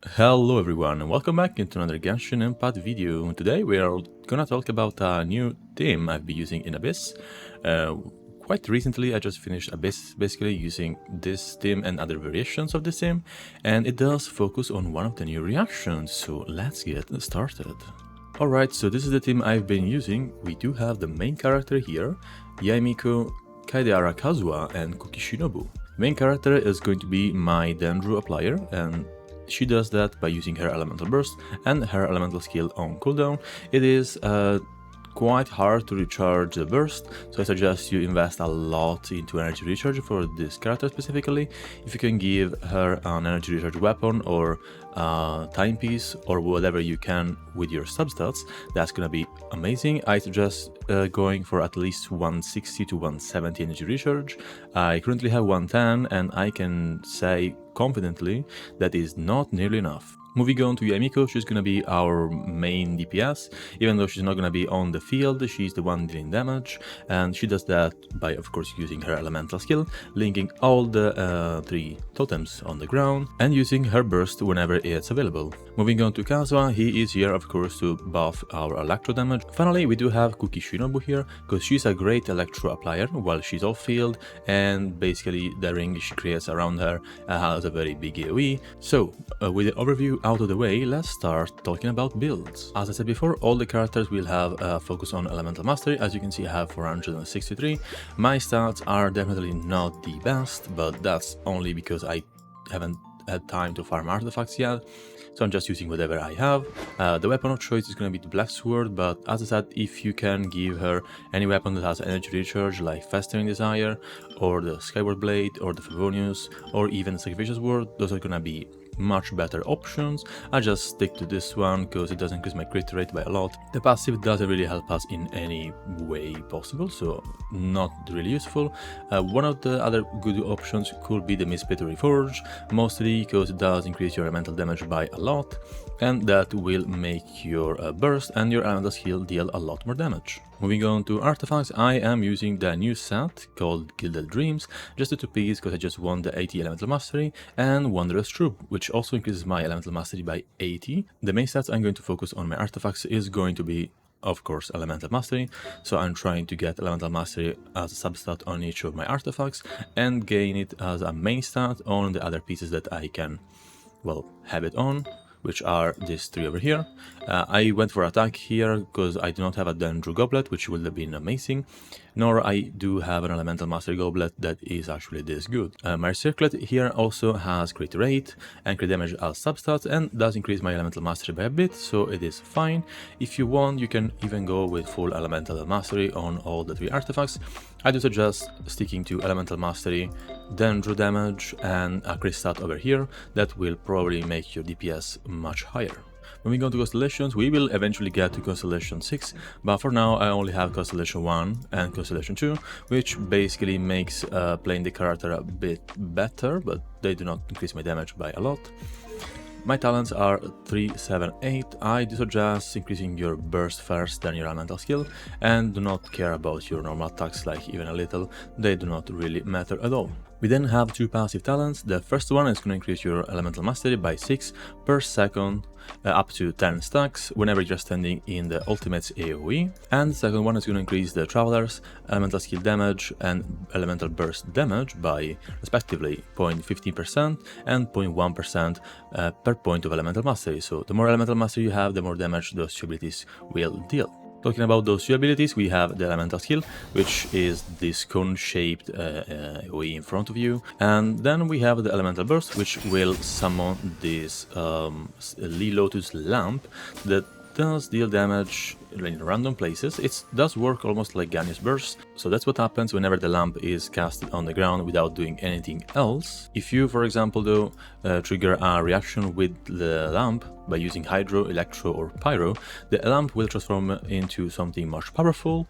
Hello everyone and welcome back into another Genshin Impact video. Today we are gonna talk about a new theme I've been using in Abyss. Quite recently I just finished Abyss, basically using this theme and other variations of this theme, and it does focus on one of the new reactions, so let's get started. Alright, so this is the theme I've been using. We do have the main character here, Yae Miko, Kaedehara Kazuha and Kuki Shinobu. The main character is going to be my Dendro applier, and she does that by using her elemental burst and her elemental skill on cooldown. It is quite hard to recharge the burst, so I suggest you invest a lot into energy recharge for this character specifically. If you can give her an energy recharge weapon or timepiece or whatever you can with your substats, that's gonna be amazing. I suggest going for at least 160 to 170 energy recharge. I currently have 110 and I can say confidently that is not nearly enough. Moving on to Yae Miko, she's gonna be our main DPS. Even though she's not gonna be on the field, she's the one dealing damage, and she does that by, of course, using her elemental skill, linking all the 3 totems on the ground, and using her burst whenever it's available. Moving on to Kazuha, he is here, of course, to buff our electro damage. Finally, we do have Kuki Shinobu here, because she's a great electro applier while she's off field, and basically the ring she creates around her has a very big AoE. So, with the overview out of the way, let's start talking about builds. As I said before, all the characters will have a focus on elemental mastery. As you can see, I have 463. My stats are definitely not the best, but that's only because I haven't had time to farm artifacts yet, so I'm just using whatever I have. The weapon of choice is going to be the Black Sword, but as I said, if you can give her any weapon that has energy recharge like Festering Desire, or the Skyward Blade, or the Favonius, or even the Sacrificial Sword, those are going to be much better options. I just stick to this one because it does increase my crit rate by a lot. The passive doesn't really help us in any way possible, so not really useful. One of the other good options could be the Misfit Reforge, mostly because it does increase your elemental damage by a lot, and that will make your burst and your elemental skill deal a lot more damage. Moving on to artifacts, I am using the new set called Gilded Dreams, just the 2 pieces because I just won the 80 elemental mastery, and Wondrous Troop, which also increases my elemental mastery by 80. The main stats I'm going to focus on my artifacts is going to be, of course, elemental mastery, so I'm trying to get elemental mastery as a substat on each of my artifacts and gain it as a main stat on the other pieces that I can, well, have it on, which are these 3 over here. I went for attack here because I do not have a Dendro Goblet, which would have been amazing, nor I do have an Elemental Mastery Goblet that is actually this good. My Circlet here also has crit rate and crit damage as substats and does increase my Elemental Mastery by a bit, so it is fine. If you want, you can even go with full Elemental Mastery on all the 3 artifacts. I do suggest sticking to Elemental Mastery, Dendro damage, and a crit stat over here. That will probably make your DPS much higher. Moving on to Constellations, we will eventually get to Constellation 6, but for now I only have Constellation 1 and Constellation 2, which basically makes playing the character a bit better, but they do not increase my damage by a lot. My talents are 3, 7, 8. I do suggest increasing your burst first, then your elemental skill, and do not care about your normal attacks like even a little. They do not really matter at all. We then have 2 passive talents. The first one is going to increase your elemental mastery by 6 per second, up to 10 stacks whenever you're standing in the ultimate's AoE. And the second one is going to increase the Traveler's elemental skill damage and elemental burst damage by respectively 0.15% and 0.1% per point of elemental mastery. So the more elemental mastery you have, the more damage those 2 abilities will deal. Talking about those 2 abilities, we have the elemental skill, which is this cone-shaped AoE in front of you, and then we have the elemental burst, which will summon this Lee Lotus lamp that does deal damage in random places. It does work almost like Ganya's burst, so that's what happens whenever the lamp is casted on the ground without doing anything else. If you, for example, though, trigger a reaction with the lamp by using Hydro, Electro or Pyro, the lamp will transform into something much powerful.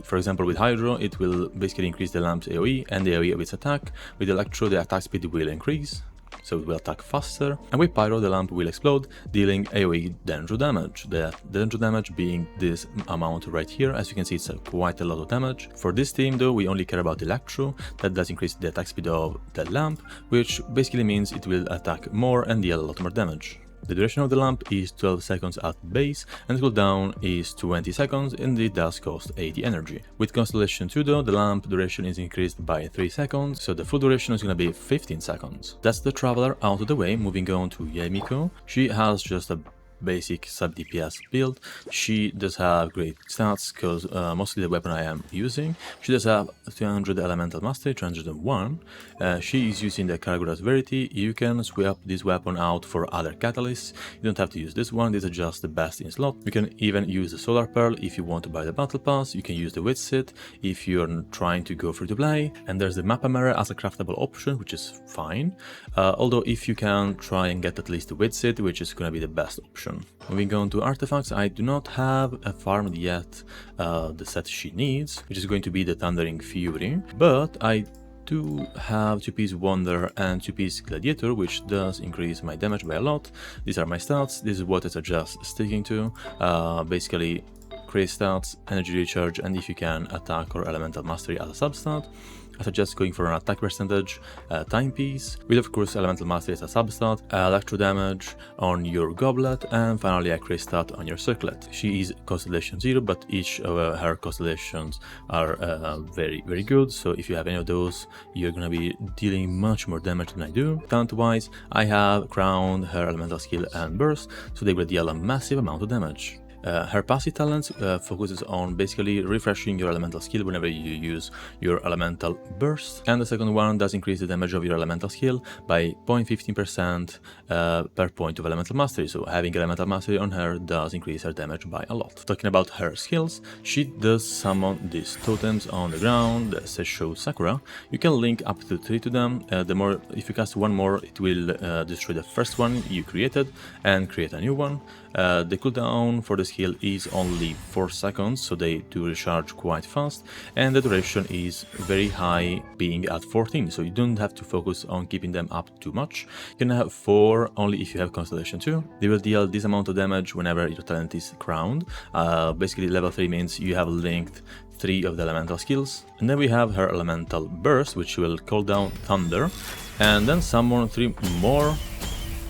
For example, with Hydro, it will basically increase the lamp's AoE and the AoE of its attack. With Electro, the attack speed will increase, so it will attack faster, and with Pyro the lamp will explode, dealing AoE Dendro damage. The Dendro damage being this amount right here. As you can see, it's quite a lot of damage. For this team though, we only care about Electro. That does increase the attack speed of the lamp, which basically means it will attack more and deal a lot more damage. The duration of the lamp is 12 seconds at base, and the cooldown is 20 seconds, and it does cost 80 energy. With Constellation 2 though, the lamp duration is increased by 3 seconds, so the full duration is gonna be 15 seconds. That's the Traveler out of the way. Moving on to Yae Miko. She has just a basic sub DPS build. She does have great stats because mostly the weapon I am using. She does have 300 elemental mastery, 301. She is using the Kaedehara's Verity. You can swap this weapon out for other catalysts. You don't have to use this one, this is just the best in slot. You can even use the Solar Pearl if you want to buy the Battle Pass. You can use the Witsit if you're trying to go free to play. And there's the Mappa Mirror as a craftable option, which is fine. Although if you can try and get at least the Witsit, which is gonna be the best option. Moving on to artifacts, I do not have farmed yet the set she needs, which is going to be the Thundering Fury, but I do have 2-piece Wonder and 2-piece Gladiator, which does increase my damage by a lot. These are my stats, this is what it's just sticking to. Basically, crit stats, energy recharge, and if you can, attack or elemental mastery as a substat. I suggest going for an attack percentage, timepiece, with of course elemental mastery as a substat, electro damage on your goblet, and finally a crit stat on your circlet. She is Constellation 0, but each of her constellations are very good, so if you have any of those, you're gonna be dealing much more damage than I do. Talent wise, I have crowned her elemental skill and burst, so they will deal a massive amount of damage. Her passive talents focuses on basically refreshing your elemental skill whenever you use your elemental burst, and the second one does increase the damage of your elemental skill by 0.15% per point of elemental mastery, so having elemental mastery on her does increase her damage by a lot. Talking about her skills, she does summon these totems on the ground, the Seisho Sakura. You can link up to 3 to them. If you cast one more, it will destroy the first one you created and create a new one. The cooldown for the skill is only 4 seconds, so they do recharge quite fast, and the duration is very high, being at 14, so you don't have to focus on keeping them up too much. You can have 4 only if you have Constellation 2. They will deal this amount of damage whenever your talent is crowned. Basically level 3 means you have linked 3 of the elemental skills. And then we have her elemental burst, which will call down thunder, and then summon 3 more.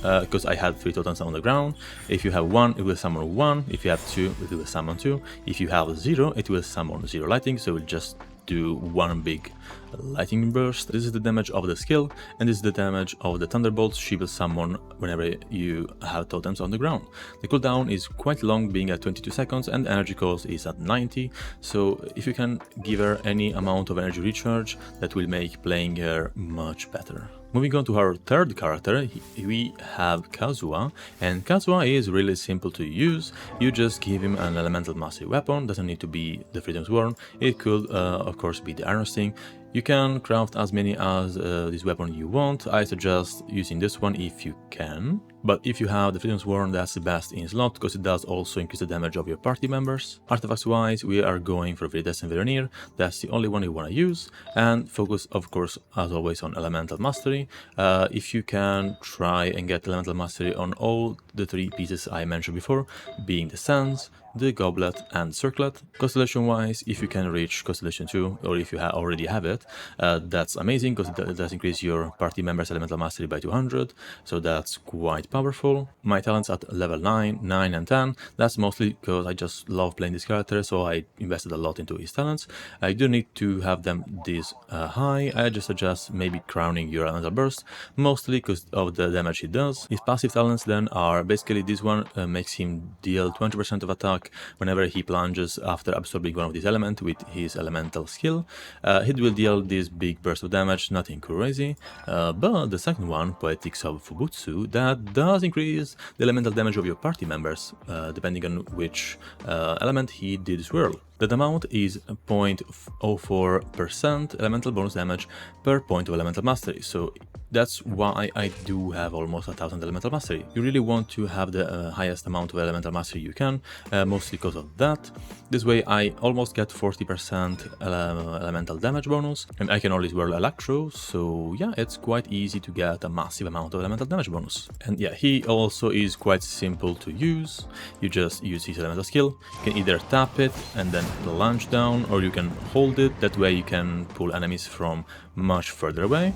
Because I had 3 totems on the ground. If you have 1, it will summon 1. If you have 2, it will summon 2. If you have 0, it will summon 0 lightning, so it will just do 1 big lightning burst. This is the damage of the skill, and this is the damage of the thunderbolts she will summon whenever you have totems on the ground. The cooldown is quite long, being at 22 seconds, and the energy cost is at 90, so if you can give her any amount of energy recharge, that will make playing her much better. Moving on to our third character, we have Kazuha, and Kazuha is really simple to use. You just give him an elemental mastery weapon, doesn't need to be the Freedom Sworn, it could of course be the Iron Sting. You can craft as many as this weapon you want. I suggest using this one if you can. But if you have the Freedom Sworn, that's the best in slot, because it does also increase the damage of your party members. Artifacts wise, we are going for Viridescent Veneer, that's the only one you want to use. And focus, of course, as always, on Elemental Mastery. If you can, try and get Elemental Mastery on all the 3 pieces I mentioned before, being the Sands, the Goblet, and Circlet. Constellation wise, if you can reach Constellation 2, or if you already have it, that's amazing, because it does increase your party members' Elemental Mastery by 200, so that's quite powerful. My talents at level 9, 9 and 10, that's mostly because I just love playing this character, so I invested a lot into his talents. I do need to have them this high. I just suggest maybe crowning your Elemental Burst, mostly because of the damage he does. His passive talents then are basically this one makes him deal 20% of attack whenever he plunges after absorbing one of these elements with his elemental skill. It will deal this big burst of damage, nothing crazy, but the second one, Poetics of Fubutsu, that does increase the elemental damage of your party members, depending on which element he did swirl. That amount is 0.04% elemental bonus damage per point of elemental mastery, so that's why I do have almost 1000 elemental mastery. You really want to have the highest amount of elemental mastery you can, mostly because of that. This way I almost get 40% elemental damage bonus, and I can always whirl Electro, so yeah, it's quite easy to get a massive amount of elemental damage bonus. And yeah, he also is quite simple to use. You just use his elemental skill. You can either tap it and then launch down, or you can hold it, that way you can pull enemies from much further away,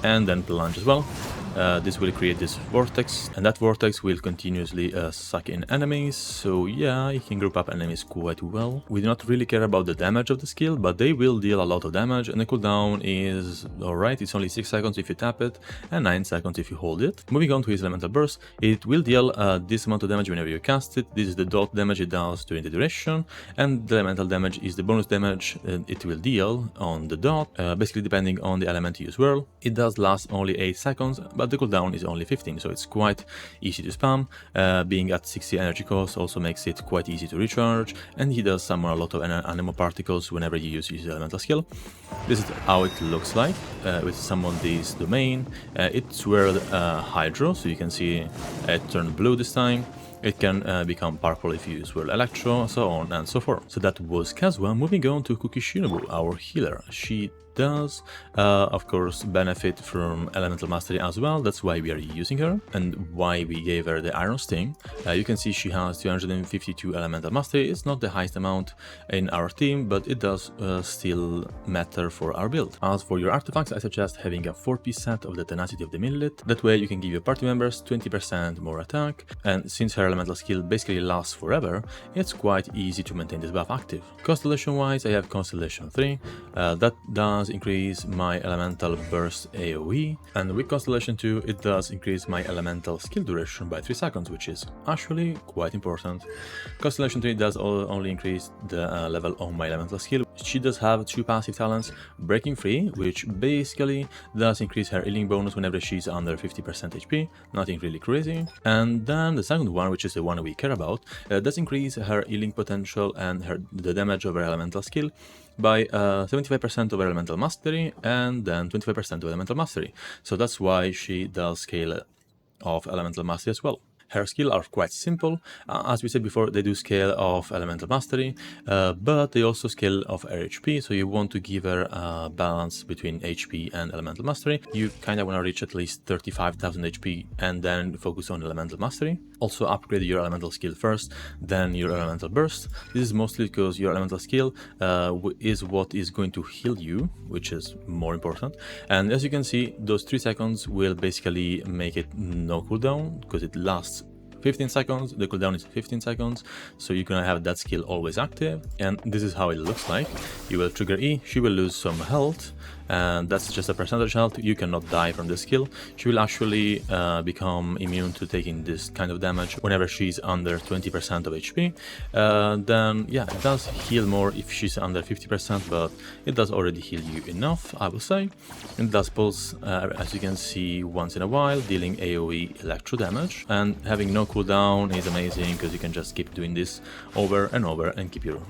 and then plunge as well. this will create this vortex, and that vortex will continuously suck in enemies. So yeah, you can group up enemies quite well. We do not really care about the damage of the skill, but they will deal a lot of damage, and the cooldown is alright. It's only 6 seconds if you tap it and 9 seconds if you hold it. Moving on to his elemental burst, it will deal this amount of damage whenever you cast it. This is the dot damage it does during the duration, and the elemental damage is the bonus damage it will deal on the dot, basically depending on the element you swirl. It does last only 8 seconds, but the cooldown is only 15, so it's quite easy to spam. Being at 60 energy cost also makes it quite easy to recharge, and he does summon a lot of animal particles whenever you use his elemental skill. This is how it looks like with summon this domain. It swirled Hydro, so you can see it turned blue this time. It can become purple if you swirl Electro, so on and so forth. So that was Kazuha. Moving on to Kuki Shinobu, our healer. She does, of course, benefit from elemental mastery as well. That's why we are using her and why we gave her the Iron Sting. You can see she has 252 elemental mastery. It's not the highest amount in our team, but it does still matter for our build. As for your artifacts, I suggest having a 4-piece set of the Tenacity of the Millet. That way you can give your party members 20% more attack, and since her elemental skill basically lasts forever, it's quite easy to maintain this buff active. Constellation wise, I have Constellation 3. That does increase my elemental burst AoE, and with Constellation 2 it does increase my elemental skill duration by 3 seconds, which is actually quite important. Constellation 3 does only increase the level of my elemental skill. She does have 2 passive talents, Breaking Free, which basically does increase her healing bonus whenever she's under 50% HP, nothing really crazy. And then the second one, which is the one we care about, does increase her healing potential and the damage of her elemental skill by 75% of elemental mastery and then 25% of elemental mastery. So that's why she does scale of elemental mastery as well. Her skills are quite simple. As we said before, they do scale of elemental mastery, but they also scale of her HP, so you want to give her a balance between HP and elemental mastery. You kind of want to reach at least 35,000 HP and then focus on elemental mastery. Also upgrade your elemental skill first, then your elemental burst. This is mostly because your elemental skill is what is going to heal you, which is more important. And as you can see, those 3 seconds will basically make it no cooldown, because it lasts 15 seconds, the cooldown is 15 seconds, so you're gonna have that skill always active, and this is how it looks like. You will trigger E, she will lose some health, and that's just a percentage health. You cannot die from the skill. She will actually become immune to taking this kind of damage whenever she's under 20% of HP. Then yeah, it does heal more if she's under 50%, but it does already heal you enough, I will say. It does pulse, as you can see, once in a while, dealing AoE electro damage, and having no cooldown is amazing because you can just keep doing this over and over and keep your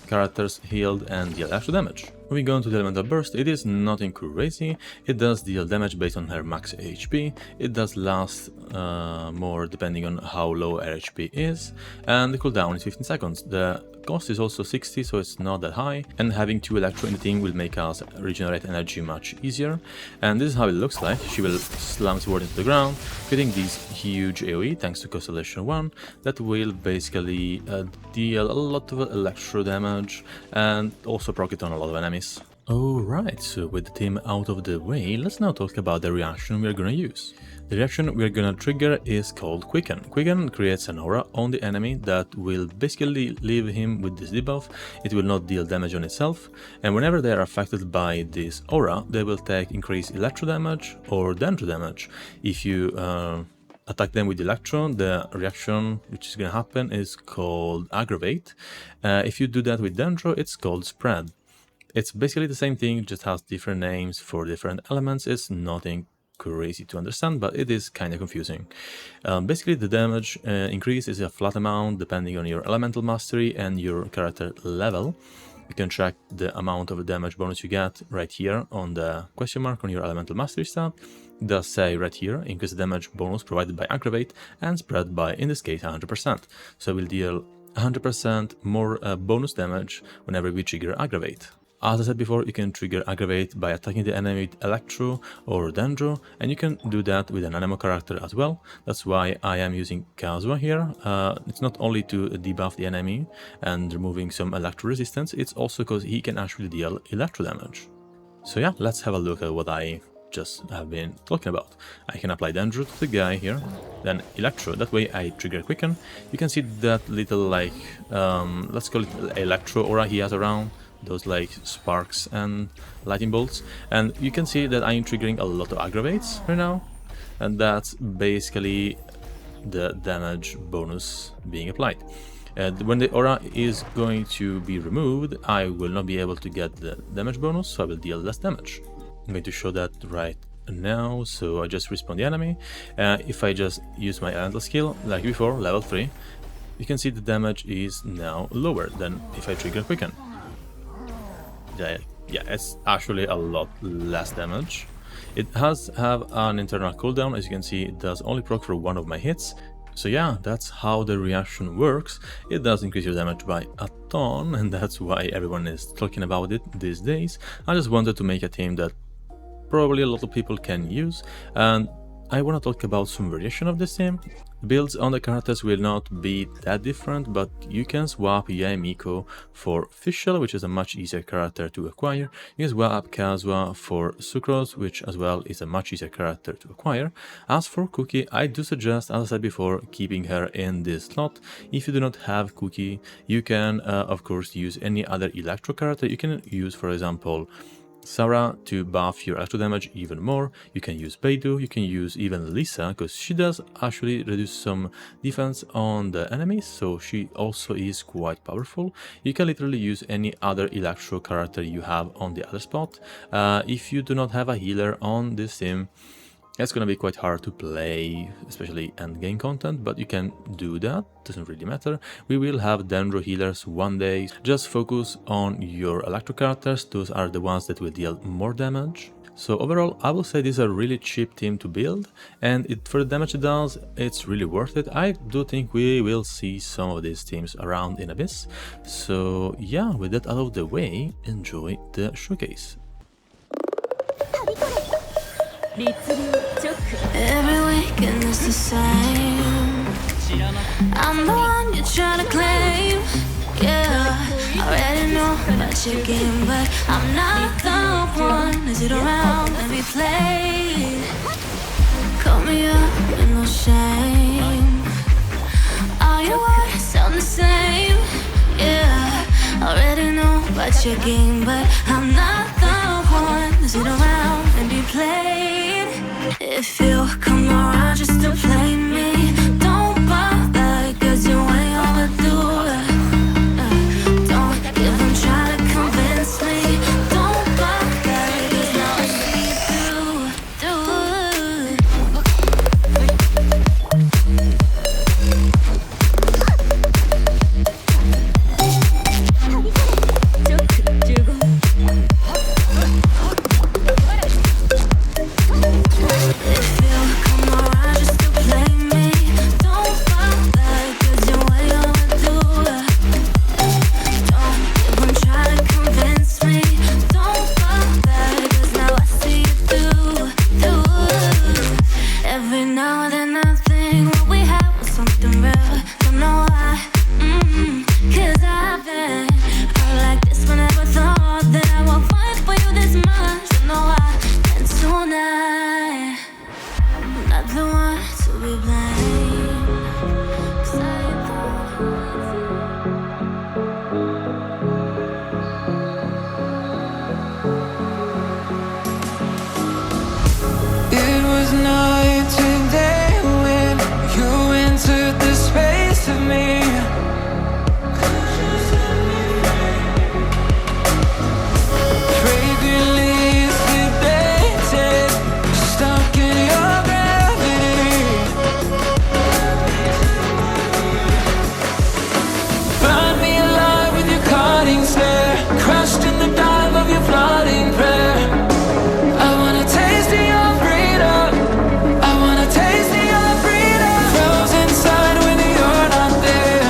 characters healed and deal extra damage. Moving on to the elemental burst, it is nothing crazy. It does deal damage based on her max HP. It does last more depending on how low her HP is, and the cooldown is 15 seconds. The cost is also 60, so it's not that high, and having 2 electro in the team will make us regenerate energy much easier. And this is how it looks like. She will slam sword into the ground, getting these huge AoE thanks to Constellation 1 that will basically deal a lot of electro damage and also proc it on a lot of enemies. Alright, so with the team out of the way, let's now talk about the reaction we're gonna use. The reaction we're gonna trigger is called Quicken. Quicken creates an aura on the enemy that will basically leave him with this debuff. It will not deal damage on itself, and whenever they are affected by this aura, they will take increased electro damage or dendro damage. If you attack them with Electron, the reaction which is gonna happen is called Aggravate. If you do that with Dendro, it's called Spread. It's basically the same thing, just has different names for different elements. It's nothing crazy to understand, but it is kind of confusing. Basically, the damage increase is a flat amount depending on your elemental mastery and your character level. You can track the amount of damage bonus you get right here on the question mark on your elemental mastery stat. It does say right here, increase the damage bonus provided by Aggravate and spread by, in this case, 100%. So we'll deal 100% more bonus damage whenever we trigger Aggravate. As I said before, you can trigger Aggravate by attacking the enemy with Electro or Dendro, and you can do that with an Anemo character as well. That's why I am using Kazuha here. It's not only to debuff the enemy and removing some Electro resistance, it's also because he can actually deal Electro damage. So yeah, let's have a look at what I just have been talking about. I can apply Dendro to the guy here, then Electro, that way I trigger Quicken. You can see that little like, let's call it Electro aura he has around, those like sparks and lightning bolts, and you can see that I'm triggering a lot of aggravates right now, and that's basically the damage bonus being applied. When the aura is going to be removed, I will not be able to get the damage bonus, so I will deal less damage. I'm going to show that right now, so I just respawn the enemy. If I just use my elemental skill, like before, level 3, you can see the damage is now lower than if I trigger Quicken. Yeah, it's actually a lot less damage. It has have an internal cooldown, as you can see, it does only proc for one of my hits. So yeah, that's how the reaction works. It does increase your damage by a ton, and that's why everyone is talking about it these days. I just wanted to make a team that probably a lot of people can use, and I want to talk about some variation of this team. Builds on the characters will not be that different, but you can swap Yae Miko for Fischl, which is a much easier character to acquire. You can swap Kazuha for Sucrose, which as well is a much easier character to acquire. As for Kuki, I do suggest, as I said before, keeping her in this slot. If you do not have Kuki, you can of course use any other Electro character. You can use, for example, Sarah to buff your electro damage even more. You can use Beidou, you can use even Lisa, because she does actually reduce some defense on the enemies, so she also is quite powerful. You can literally use any other Electro character you have on the other spot. If you do not have a healer on this team, it's gonna be quite hard to play, especially endgame content, but you can do that, doesn't really matter. We will have Dendro healers one day. Just focus on your Electro characters, those are the ones that will deal more damage. So overall, I will say this is a really cheap team to build, and for the damage it does, it's really worth it. I do think we will see some of these teams around in Abyss. So yeah, with that out of the way, enjoy the showcase. Every weekend is the same. I'm the one you're trying to claim. Yeah, I already know about your game, but I'm not the one to sit around and be played. Call me up with no shame. All your words sound the same. Yeah, I already know about your game, but I'm not the one to sit around and be played. If you come around just to play me, don't bother, cause you ain't overdue it. Don't even try to convince me. Don't bother, cause now I see you do it. Frozen inside when you're not there.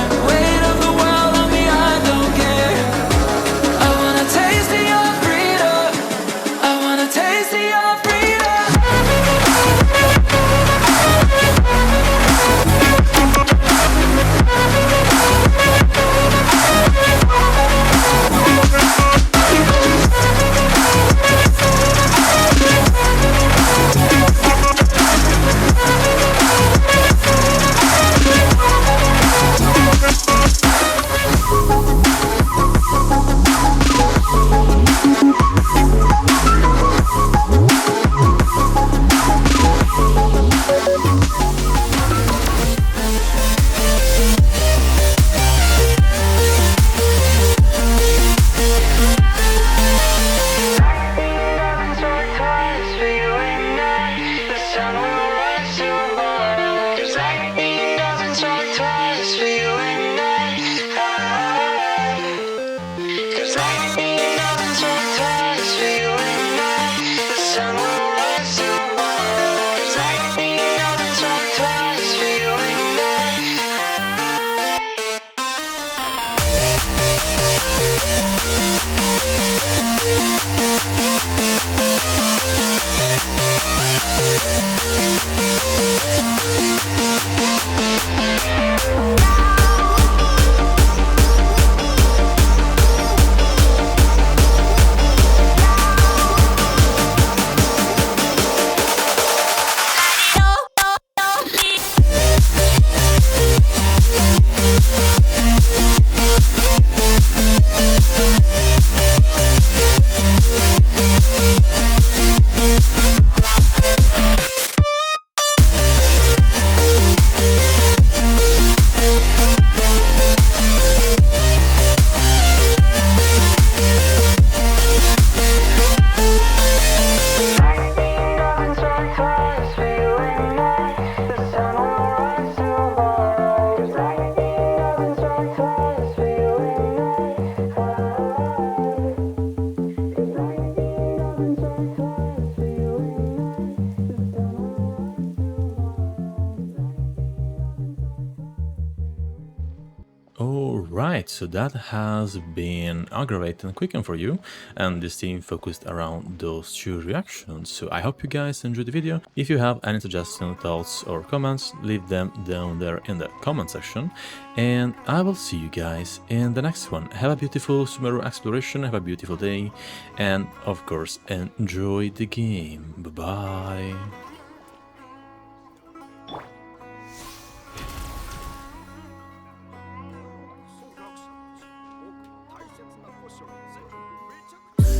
Alright, so that has been Aggravate and Quicken for you, and this team focused around those two reactions. So I hope you guys enjoyed the video. If you have any suggestions, thoughts or comments, leave them down there in the comment section, and I will see you guys in the next one. Have a beautiful Sumeru exploration, have a beautiful day, and of course enjoy the game. Bye bye.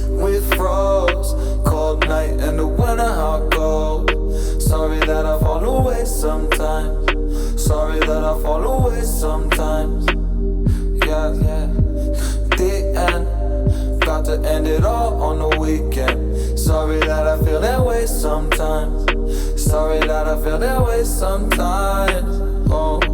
With frost, cold night in the winter, how cold. Sorry that I fall away sometimes. Sorry that I fall away sometimes. Yeah, yeah. The end, got to end it all on the weekend. Sorry that I feel that way sometimes. Sorry that I feel that way sometimes. Oh.